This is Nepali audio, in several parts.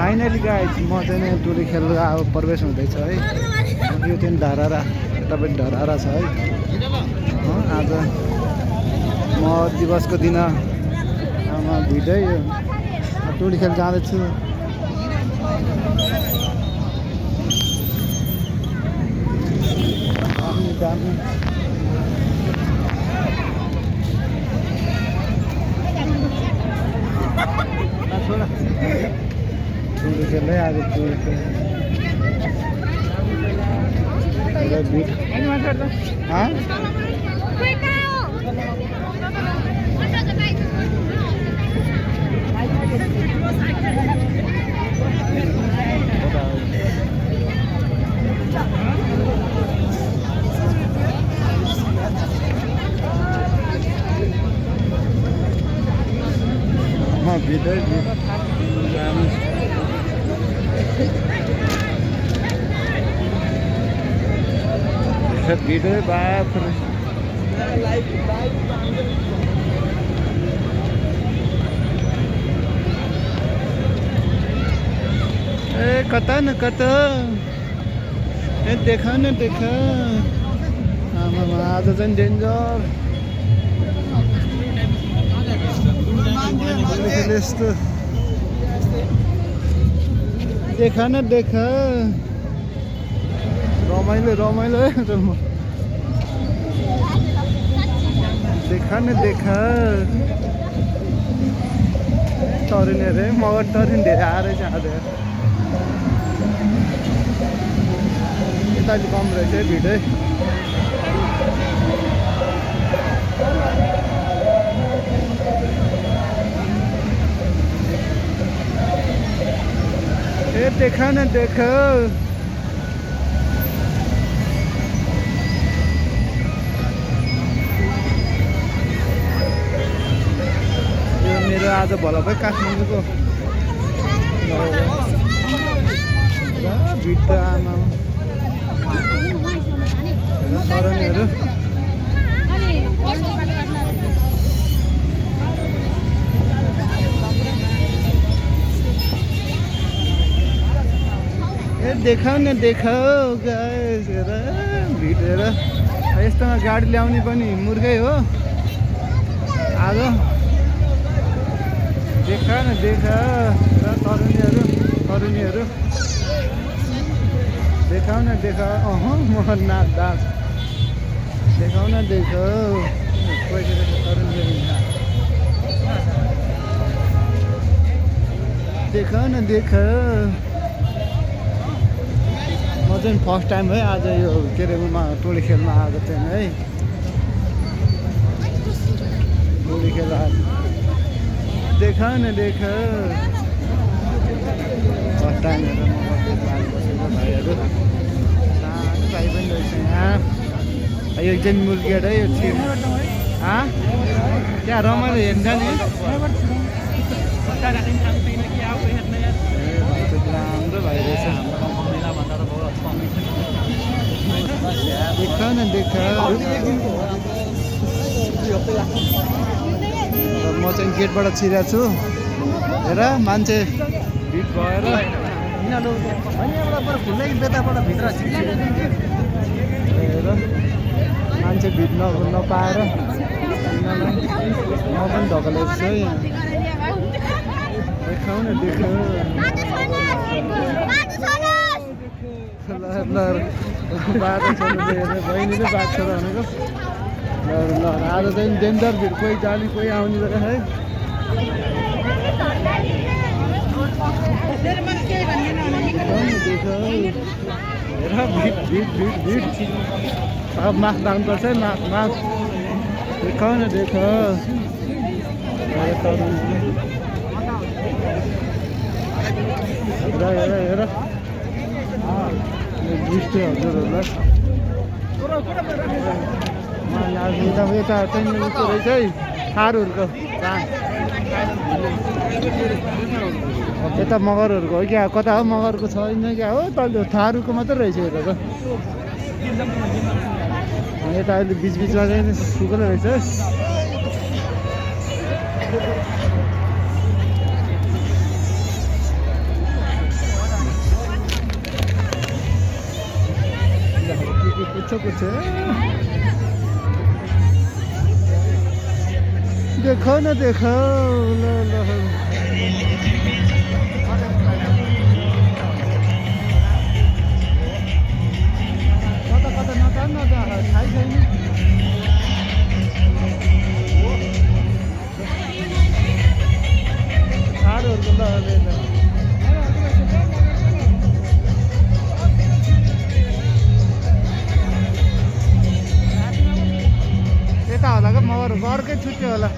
फाइनली गाइस म चाहिँ टोली खेल अब प्रवेश हुँदैछ है। यो चाहिँ ढरारा यतापट्टि ढरारा छ है। आज म दिवसको दिन आमा भिडै टोली खेल जाँदैछु। टोली खेल्दै आज टोली खेल भिडै भिडै बाप ए कता न कता ए देखा न देखा आमामा आज चाहिँ डेन्जर यस्तो देखा न देखा रमाइलो रमाइलो देखा न देखा तरुनी अरे मगर तरुनी धेरै आएर चाहिँ आज यता अलिक कम रहेछ है भिडै। ए देखा न देखा यो मेरो आज भलपै काठमाडौँको भिड त आमा तरुनीहरू ए देखाऊ न देखाऊ गाइस हेर भिड हेर यस्तोमा गाडी ल्याउने पनि मुर्गै हो आज। देखा न देखा र तरुनीहरू देखाऊ न देखा म नाच डाँस देखाऊ न देखाऊ कोही तरुनीहरू देखाऊ न देखा। म चाहिँ फर्स्ट टाइम है आज यो के अरे टोली खेलमा आएको चाहिँ है। टोली खेल देखा न देखा फर्स्ट टाइम हेरेर म बसेको भाइहरू सानो भाइ पनि रहेछ यहाँ। यो चाहिँ मुर्गेट है यो छिर त्यहाँ रमाइलो हेर्न जाने राम्रो भाइ रहेछ। देखा न देखा म चाहिँ गेटबाट छिरेको छु हेर मान्छे भिड भएर हेर मान्छे भिड नपाएर म पनि ढकलेको छु है यहाँ। देखाऊ न देखाऊ ल बाटो छोड्नु हेरेर बहिनीले बाटो छोड भनेको ल आज चाहिँ डेन्जर भिड कोही जाने कोही आउने रहेछ है। हेर भिड भिड भिड भिड अब मास्क राख्नुपर्छ है मास्क देखाऊ न देखाऊ हेर हेर हेर दृष्टि हजुरहरूलाई यता चाहिँ उयो रहेछ है थारूहरूको यता मगरहरूको हो क्या कता हो मगरको छैन क्या हो तल थारूको मात्रै रहेछ यता त यता अहिले बिचबिचमा चाहिँ सुकेर रहेछ कुछ है। देखो न देखो कता कता नजा नजा थाहै छैन। झाडहरूको लहरले यता होला क्या मगरहरूको अर्कै छुट्यो होला।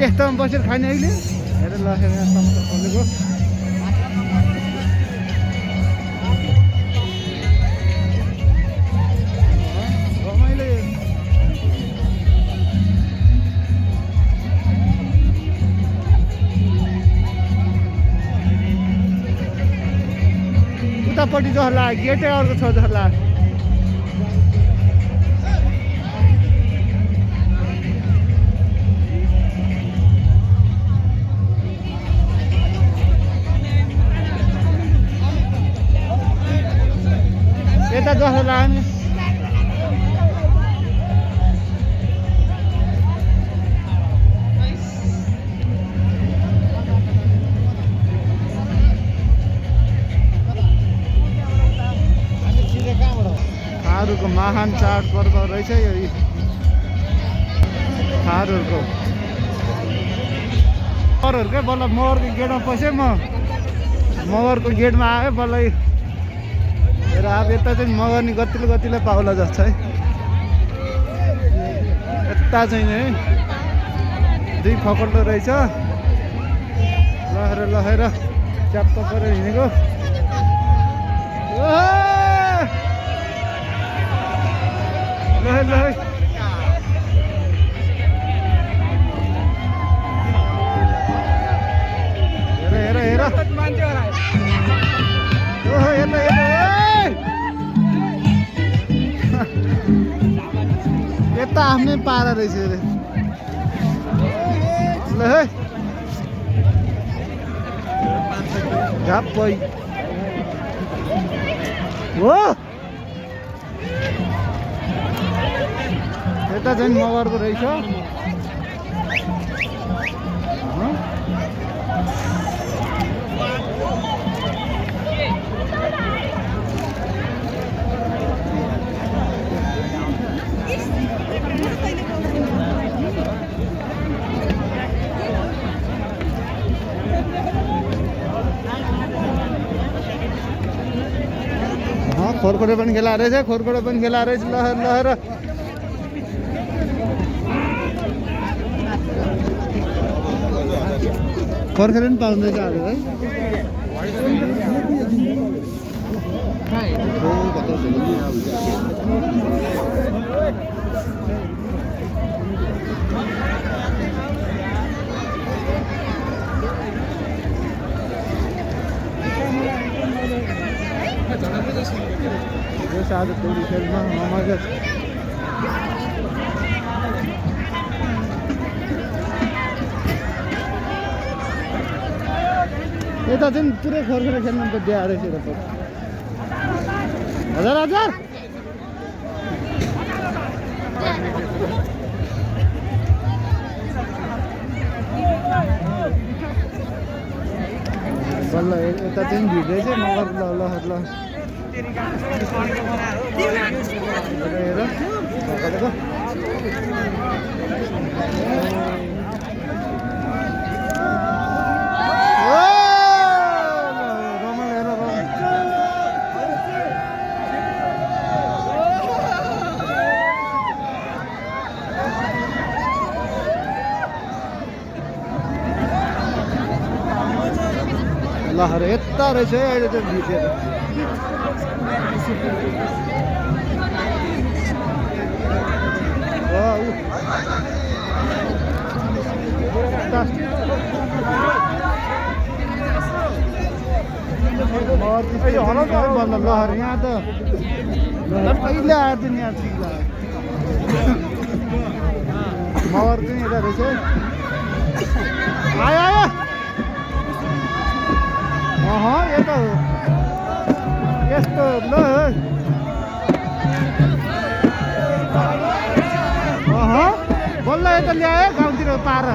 यस्तोमा बसेर खाने अहिले हेर ल टमाटर फलेको रमाइलो। उतापट्टि जस्तो लाग्यो गेटै अर्को छ जस्तो लाग्यो। यता जस्तो लाग्यो नि थारूको महान चाडपर्व रहेछ यो थारूहरूको। मगरहरूकै बल्ल मगरको गेटमा पसेँ म, मगरको गेटमा आयो बल्ल। र अब यता चाहिँ मगर नि गतिलो गतिलो पाउला जस्तो है। यता चाहिँ है दुई फकड्दो रहेछ। लहेर लहेर च्याप्प परेर हिँडेको। लहे लहे हेर हेर हेर ओहो हेर्नु यता आफ्नै पारा रहेछ अरे। ल है झ्याप्पै हो। यता चाहिँ मगरको रहेछ। खोरखोरे पनि खेला रहेछ, खोरखोरे पनि खेला रहेछ। लहर लहर खोरखोरे पनि पाउँदैछ आज है। आज पौडी खेल्न मजा छ। यता चाहिँ पुरै खोरखोरे खेल्न त बिहा रहेछ। हजार हजार बल्ल यता चाहिँ भिड रहेछ मगर। ल लहर ल हेर लहर यता रहेछ है अहिले त भिजेर। लहर यहाँ त कहिले आएर चाहिँ यहाँ ठिक लाग्यो। मगर पनि यता रहेछ। आयो आयो यता हो। यस्तो ल बल्ल यता ल्यायो गाउँतिर पार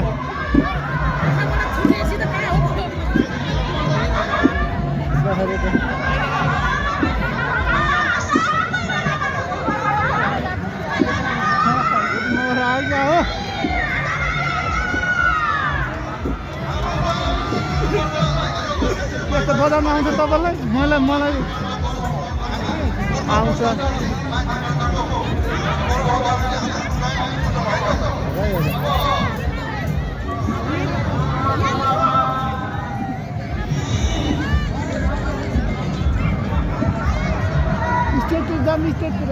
यस्तो बजारमा आउँछ तपाईँलाई मलाई आउँछ स्टेटतिर जाम स्टेटतिर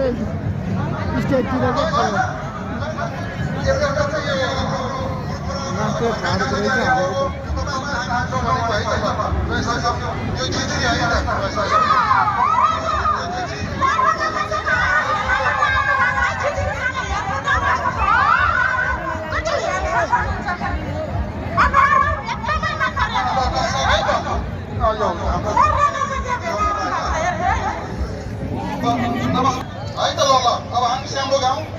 है त ल अब हामी स्याम्रो गाउँ